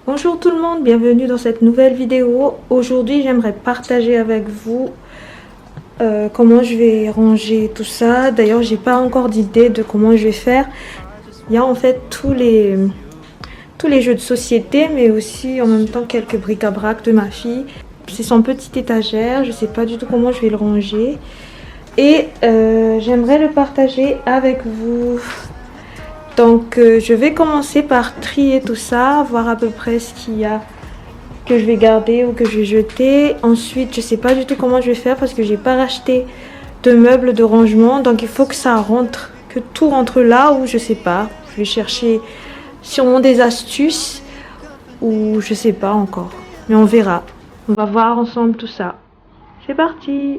Bonjour tout le monde, bienvenue dans cette nouvelle vidéo. Aujourd'hui, j'aimerais partager avec vous comment je vais ranger tout ça. D'ailleurs, j'ai pas encore d'idée de comment je vais faire. Il y a en fait tous les jeux de société, mais aussi en même temps quelques bric-à-brac de ma fille. C'est son petite étagère, je sais pas du tout comment je vais le ranger. Et j'aimerais le partager avec vous. Donc je vais commencer par trier tout ça, voir à peu près ce qu'il y a que je vais garder ou que je vais jeter. Ensuite, je sais pas du tout comment je vais faire parce que j'ai pas racheté de meubles de rangement. Donc il faut que ça rentre, que tout rentre là ou je sais pas. Je vais chercher sûrement des astuces ou je sais pas encore. Mais on verra. On va voir ensemble tout ça. C'est parti!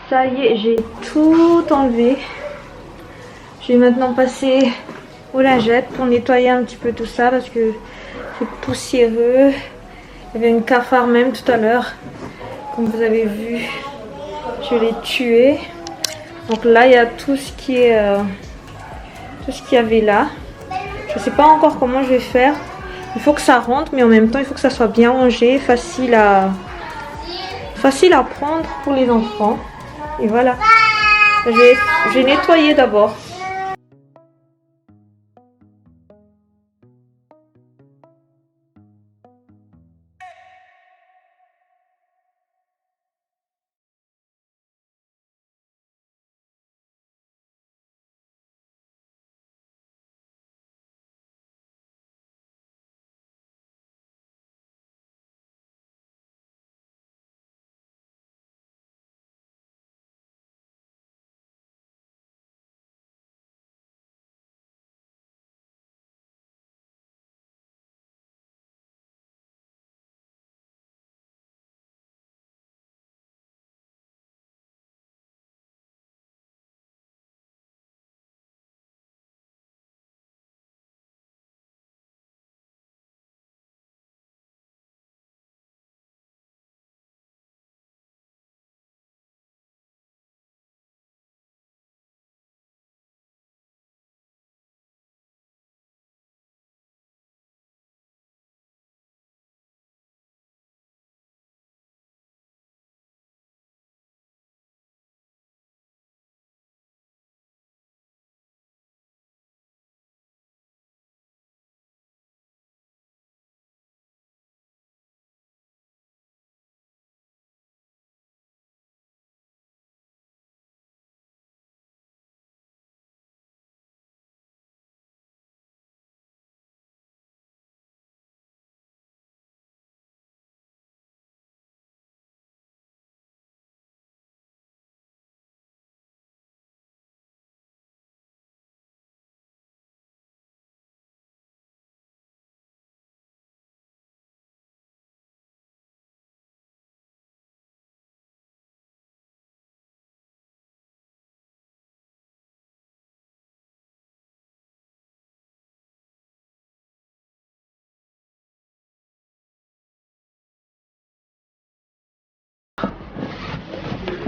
Ça y est, j'ai tout enlevé. Je vais maintenant passer aux lingettes pour nettoyer un petit peu tout ça parce que c'est poussiéreux. Il y avait une cafard même tout à l'heure. Comme vous avez vu, je l'ai tué. Donc là, il y a tout ce qui est tout ce qu'il y avait là. Je sais pas encore comment je vais faire. Il faut que ça rentre, mais en même temps, il faut que ça soit bien rangé, facile à prendre pour les enfants. Et voilà. Je vais nettoyer d'abord.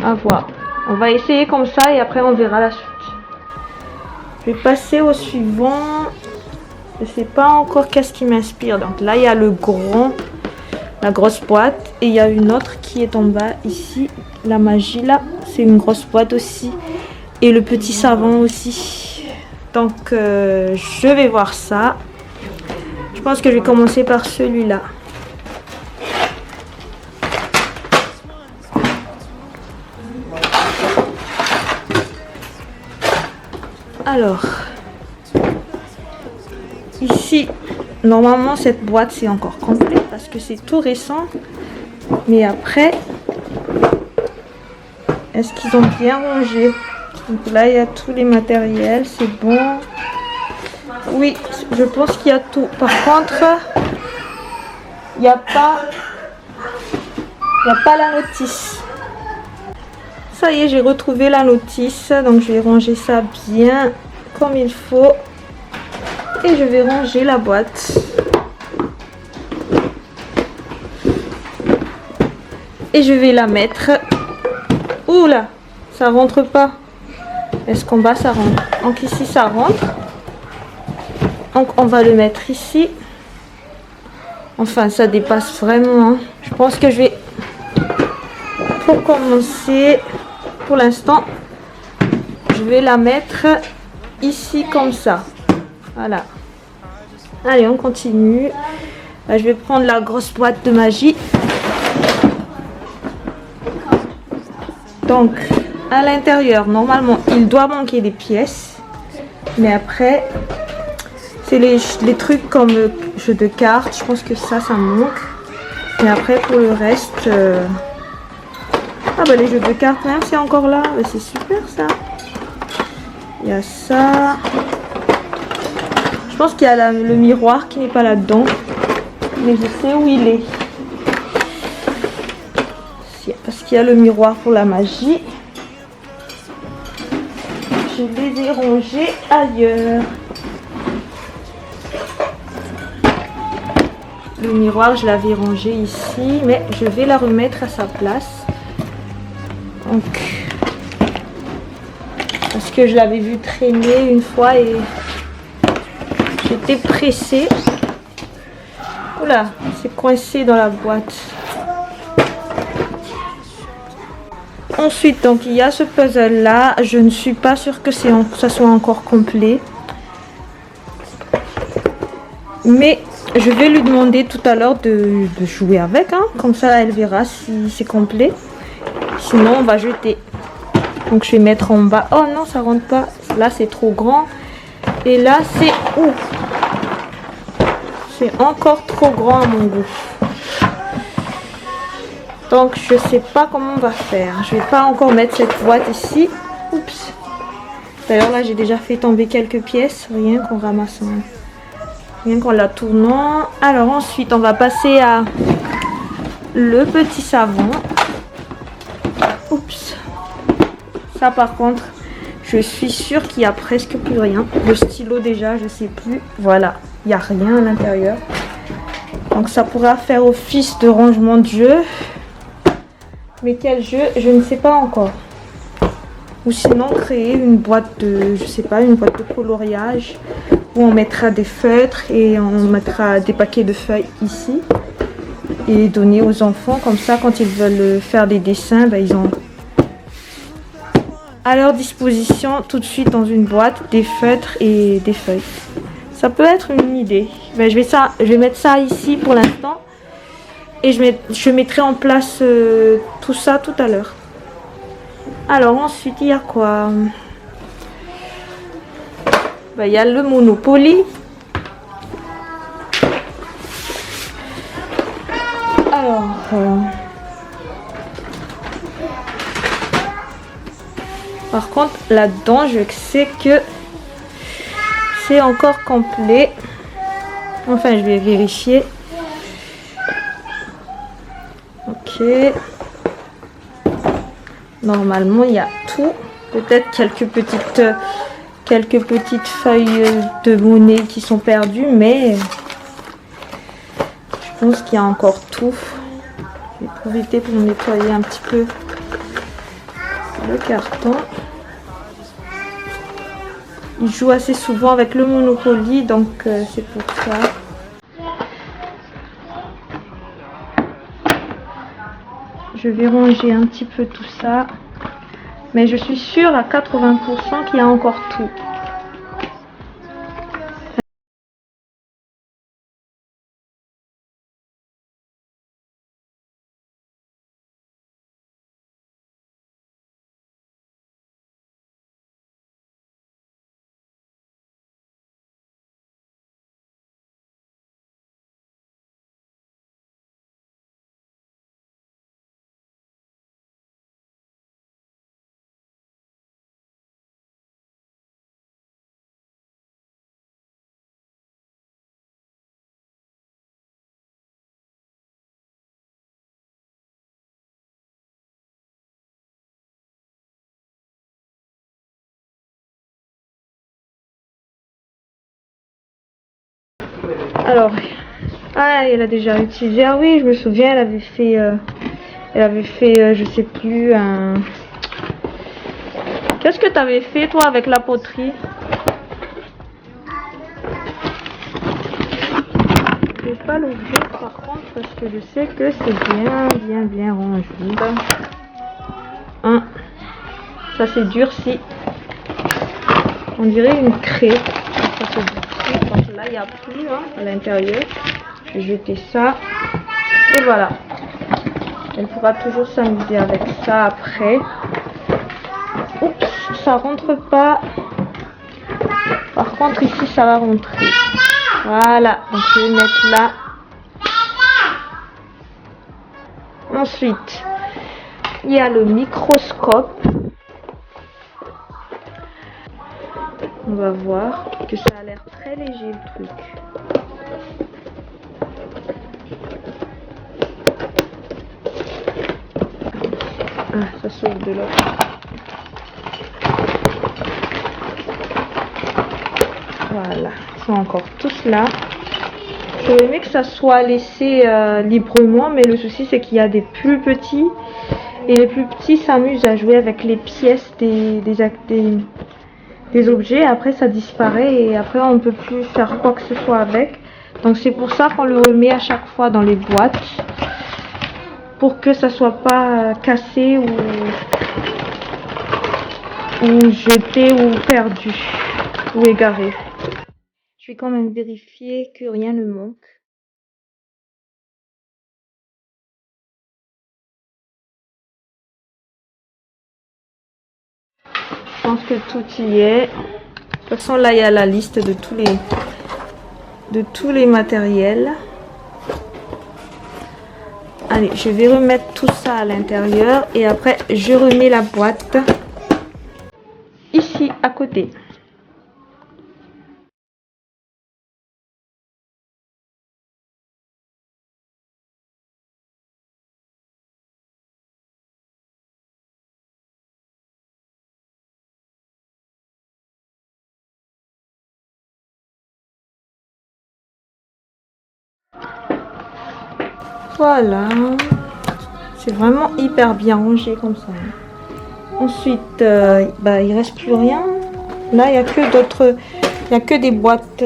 À voir. On va essayer comme ça et après on verra la suite. Je vais passer au suivant. Je sais pas encore qu'est-ce qui m'inspire. Donc là il y a la grosse boîte et il y a une autre qui est en bas ici. La magie là, c'est une grosse boîte aussi. Et le petit savon aussi. Donc je vais voir ça. Je pense que je vais commencer par celui-là. Alors, ici, normalement cette boîte c'est encore complet parce que c'est tout récent. Mais après, est-ce qu'ils ont bien rangé? Donc là il y a tous les matériels, c'est bon. Oui, je pense qu'il y a tout. Par contre, il n'y a pas la notice. Ça y est, j'ai retrouvé la notice. Donc je vais ranger ça bien comme il faut. Et je vais ranger la boîte. Et je vais la mettre. Oula, ça rentre pas. Est-ce qu'en bas ça rentre? Donc ici ça rentre. Donc on va le mettre ici. Enfin ça dépasse vraiment. Hein. Je pense que je vais, pour commencer, pour l'instant, je vais la mettre ici comme ça. Voilà. Allez, on continue. Là, je vais prendre la grosse boîte de magie. Donc à l'intérieur, normalement, il doit manquer des pièces. Mais après, c'est les trucs comme jeu de cartes. Je pense que ça manque. Et après, pour le reste... Ah bah les jeux de cartes, même c'est encore là. Bah, c'est super ça. Il y a ça. Je pense qu'il y a le miroir qui n'est pas là-dedans. Mais je sais où il est. Parce qu'il y a le miroir pour la magie. Je les ai rangés ailleurs. Le miroir, je l'avais rangé ici, mais je vais la remettre à sa place. Donc, parce que je l'avais vu traîner une fois et j'étais pressée. Oula, c'est coincé dans la boîte. Ensuite, donc il y a ce puzzle là. Je ne suis pas sûre que ça soit encore complet. Mais je vais lui demander tout à l'heure de jouer avec. Hein. Comme ça, elle verra si c'est complet. Sinon, on va jeter. Donc, je vais mettre en bas. Oh non, ça rentre pas. Là, c'est trop grand. Et là, c'est... Ouh, c'est encore trop grand à mon goût. Donc, je sais pas comment on va faire. Je vais pas encore mettre cette boîte ici. Oups. D'ailleurs, là, j'ai déjà fait tomber quelques pièces. Rien qu'en ramassant. Rien qu'en la tournant. Alors, ensuite, on va passer à le petit savon. Oups. Ça, par contre, je suis sûre qu'il y a presque plus rien. Le stylo, déjà, je sais plus. Voilà. Il n'y a rien à l'intérieur. Donc, ça pourra faire office de rangement de jeu. Mais quel jeu, je ne sais pas encore. Ou sinon créer une boîte de, je sais pas, une boîte de coloriage où on mettra des feutres et on mettra des paquets de feuilles ici et donner aux enfants comme ça quand ils veulent faire des dessins, ben, ils ont à leur disposition tout de suite dans une boîte des feutres et des feuilles. Ça peut être une idée. Ben, je vais mettre ça ici pour l'instant. Et je mettrai en place tout ça tout à l'heure. Alors ensuite, il y a quoi? Ben, il y a le Monopoly. Alors... par contre, là-dedans, je sais que c'est encore complet. Enfin, je vais vérifier. Ok. Normalement, il y a tout. Peut-être quelques petites feuilles de monnaie qui sont perdues, mais je pense qu'il y a encore tout. Je vais profiter pour nettoyer un petit peu le carton. Il joue assez souvent avec le Monopoly, donc c'est pour ça. Je vais ranger un petit peu tout ça. Mais je suis sûre à 80% qu'il y a encore tout. Alors, ah, elle a déjà utilisé. Ah oui, je me souviens, elle avait fait, je sais plus, un. Qu'est-ce que tu avais fait toi avec la poterie? Je vais pas l'ouvrir par contre parce que je sais que c'est bien rangé. Hein, ça s'est durci. On dirait une craie. Ça s'est durci. Donc là, il n'y a plus à l'intérieur. Je vais jeter ça. Et voilà. Elle pourra toujours s'amuser avec ça après. Oups, ça rentre pas. Par contre, ici, ça va rentrer. Voilà. Donc, je vais mettre là. Ensuite, il y a le microscope. On va voir que ça a l'air très léger le truc. Ah, ça s'ouvre de l'autre. Voilà, ils sont encore tous là. J'aurais aimé que ça soit laissé librement, mais le souci c'est qu'il y a des plus petits. Et les plus petits s'amusent à jouer avec les pièces des objets. Après ça disparaît et après on ne peut plus faire quoi que ce soit avec. Donc c'est pour ça qu'on le remet à chaque fois dans les boîtes. Pour que ça soit pas cassé ou jeté ou perdu ou égaré. Je vais quand même vérifier que rien ne manque. Je pense que tout y est. De toute façon, là, il y a la liste de tous les matériels. Allez, je vais remettre tout ça à l'intérieur et après, je remets la boîte ici à côté. Voilà, c'est vraiment hyper bien rangé comme ça. Ensuite, il reste plus rien. Là, il y a que des boîtes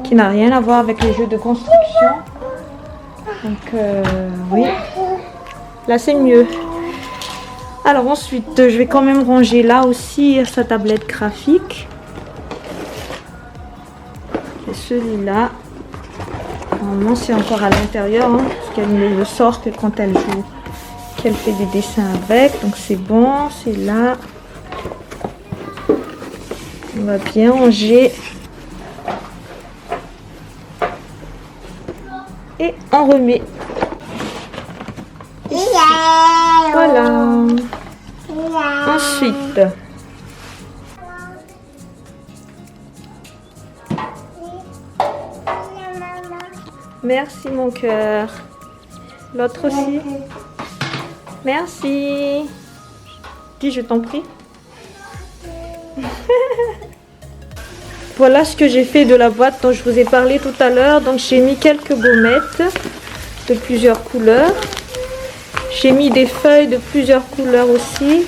qui n'ont rien à voir avec les jeux de construction. Donc, oui, là c'est mieux. Alors ensuite, je vais quand même ranger là aussi sa tablette graphique. Et celui-là. Normalement c'est encore à l'intérieur parce qu'elle ne le sort que quand elle joue, qu'elle fait des dessins avec. Donc c'est bon, c'est là. On va bien ranger. Et on remet. Ici. Voilà. Ensuite. Merci mon cœur. L'autre aussi. Merci. Dis je t'en prie. Voilà ce que j'ai fait de la boîte dont je vous ai parlé tout à l'heure. Donc j'ai mis quelques gommettes de plusieurs couleurs. J'ai mis des feuilles de plusieurs couleurs aussi.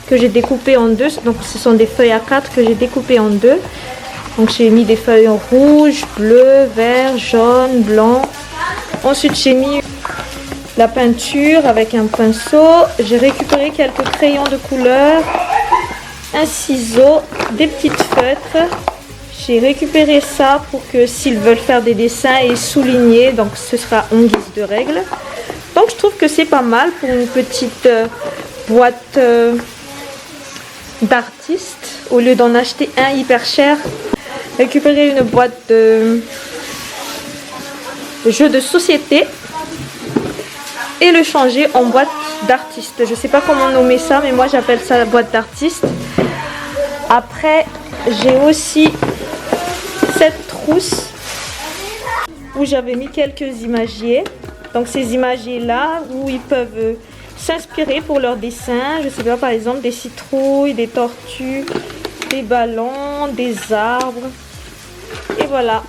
que j'ai découpées en deux. Donc ce sont des feuilles A4 que j'ai découpées en deux. Donc j'ai mis des feuilles rouges, bleues, vert, jaune, blanc. Ensuite j'ai mis la peinture avec un pinceau. J'ai récupéré quelques crayons de couleur, un ciseau, des petites feutres. J'ai récupéré ça pour que s'ils veulent faire des dessins et souligner, donc ce sera en guise de règle. Donc je trouve que c'est pas mal pour une petite boîte d'artiste au lieu d'en acheter un hyper cher. Récupérer une boîte de jeux de société et le changer en boîte d'artiste. Je sais pas comment nommer ça, mais moi j'appelle ça la boîte d'artiste. Après j'ai aussi cette trousse où j'avais mis quelques imagiers. Donc ces imagiers là où ils peuvent s'inspirer pour leurs dessins. Je sais pas, par exemple des citrouilles, des tortues, des ballons, des arbres. Et voilà.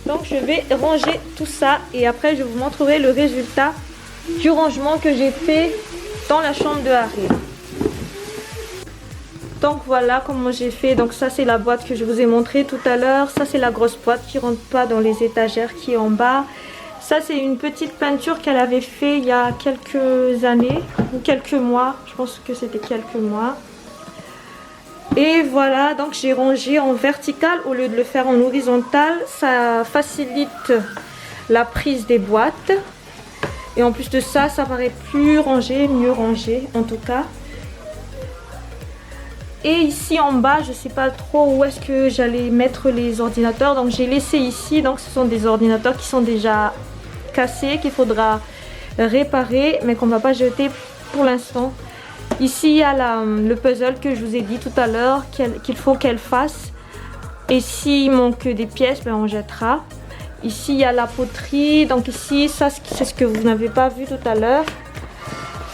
Donc je vais ranger tout ça et après je vous montrerai le résultat du rangement que j'ai fait dans la chambre de Harry. Donc voilà comment j'ai fait. Donc ça c'est la boîte que je vous ai montré tout à l'heure. Ça c'est la grosse boîte qui rentre pas dans les étagères qui est en bas. Ça c'est une petite peinture qu'elle avait fait il y a quelques années ou quelques mois. Je pense que c'était quelques mois. Et voilà, donc j'ai rangé en vertical au lieu de le faire en horizontal. Ça facilite la prise des boîtes. Et en plus de ça, ça paraît plus rangé, mieux rangé en tout cas. Et ici en bas, je sais pas trop où est-ce que j'allais mettre les ordinateurs. Donc j'ai laissé ici, donc ce sont des ordinateurs qui sont déjà cassés, qu'il faudra réparer, mais qu'on ne va pas jeter pour l'instant. Ici il y a le puzzle que je vous ai dit tout à l'heure qu'il faut qu'elle fasse. Et s'il manque des pièces, ben on jettera. Ici il y a la poterie. Donc ici ça c'est ce que vous n'avez pas vu tout à l'heure.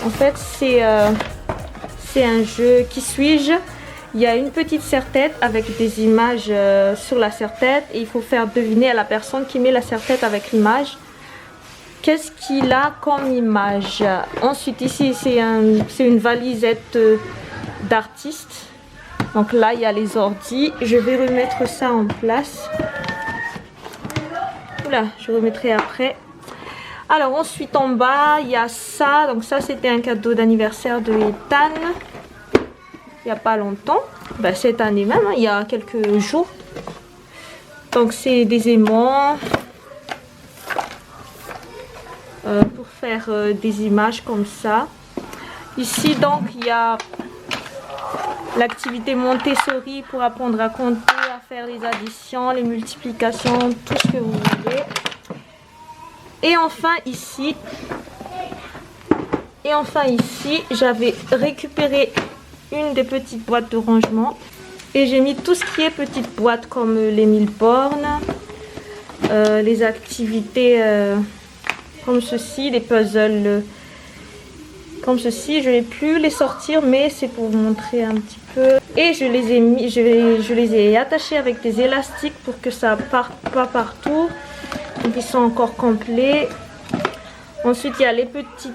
En fait c'est un jeu Qui suis-je. Il y a une petite serre-tête avec des images sur la serre-tête. Et il faut faire deviner à la personne qui met la serre-tête avec l'image qu'est-ce qu'il a comme image. Ensuite ici c'est une valisette d'artiste. Donc là il y a les ordis. Je vais remettre ça en place. Oula, je remettrai après. Alors ensuite en bas il y a ça. Donc ça c'était un cadeau d'anniversaire de Ethan. Il n'y a pas longtemps. Ben, cette année même, hein, il y a quelques jours. Donc c'est des aimants. Pour faire des images comme ça. Ici donc il y a l'activité Montessori pour apprendre à compter, à faire les additions, les multiplications, tout ce que vous voulez. Et enfin ici j'avais récupéré une des petites boîtes de rangement et j'ai mis tout ce qui est petites boîtes comme les 1000 bornes, les activités comme ceci, des puzzles comme ceci. Je ne vais plus les sortir, mais c'est pour vous montrer un petit peu. Et je les ai mis, je les ai attachés avec des élastiques pour que ça parte pas partout. Donc ils sont encore complets. Ensuite il y a les petites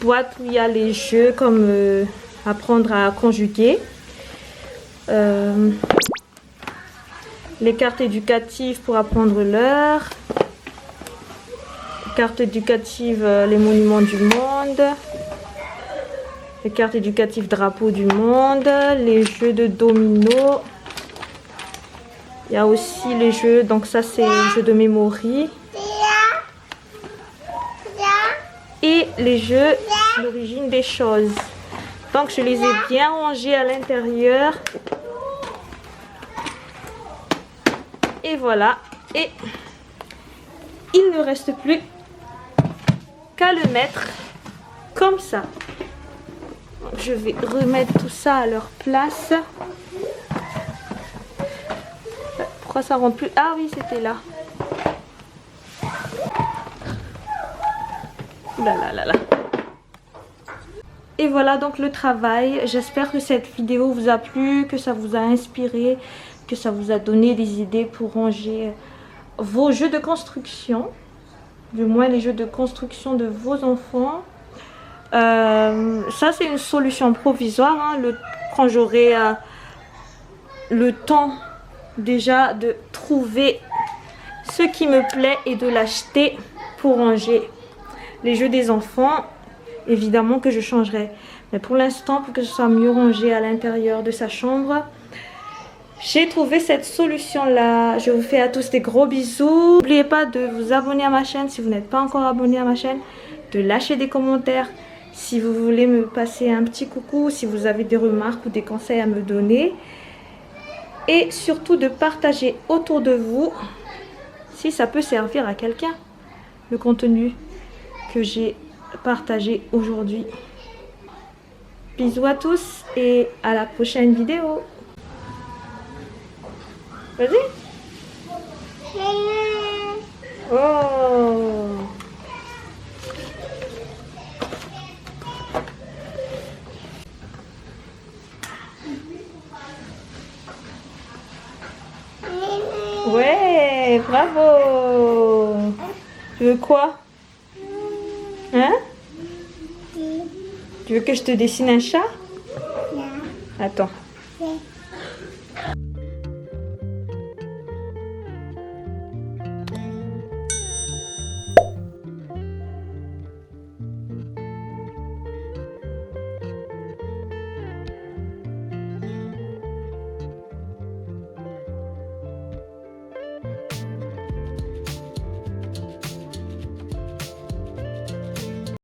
boîtes où il y a les jeux comme apprendre à conjuguer. Les cartes éducatives pour apprendre l'heure. Cartes éducatives les monuments du monde. Les cartes éducatives drapeau du monde. Les jeux de domino. Il y a aussi les jeux, donc ça c'est les jeux de mémoire. Et les jeux l'origine des choses. Donc je les ai bien rangés à l'intérieur. Et voilà. Et il ne reste plus qu'à le mettre comme ça. Donc, je vais remettre tout ça à leur place. Pourquoi ça rentre plus? Ah oui, c'était là. Là là là là. Et voilà donc le travail. J'espère que cette vidéo vous a plu, que ça vous a inspiré, que ça vous a donné des idées pour ranger vos jeux de construction, du moins les jeux de construction de vos enfants. Ça, c'est une solution provisoire. Hein, quand j'aurai le temps déjà de trouver ce qui me plaît et de l'acheter pour ranger les jeux des enfants, évidemment que je changerai. Mais pour l'instant, pour que ce soit mieux rangé à l'intérieur de sa chambre, j'ai trouvé cette solution-là. Je vous fais à tous des gros bisous. N'oubliez pas de vous abonner à ma chaîne si vous n'êtes pas encore abonné à ma chaîne, de lâcher des commentaires si vous voulez me passer un petit coucou, si vous avez des remarques ou des conseils à me donner. Et surtout de partager autour de vous si ça peut servir à quelqu'un, le contenu que j'ai partagé aujourd'hui. Bisous à tous et à la prochaine vidéo. Vas-y. Oh. Ouais, bravo. Tu veux quoi? Hein? Tu veux que je te dessine un chat? Attends.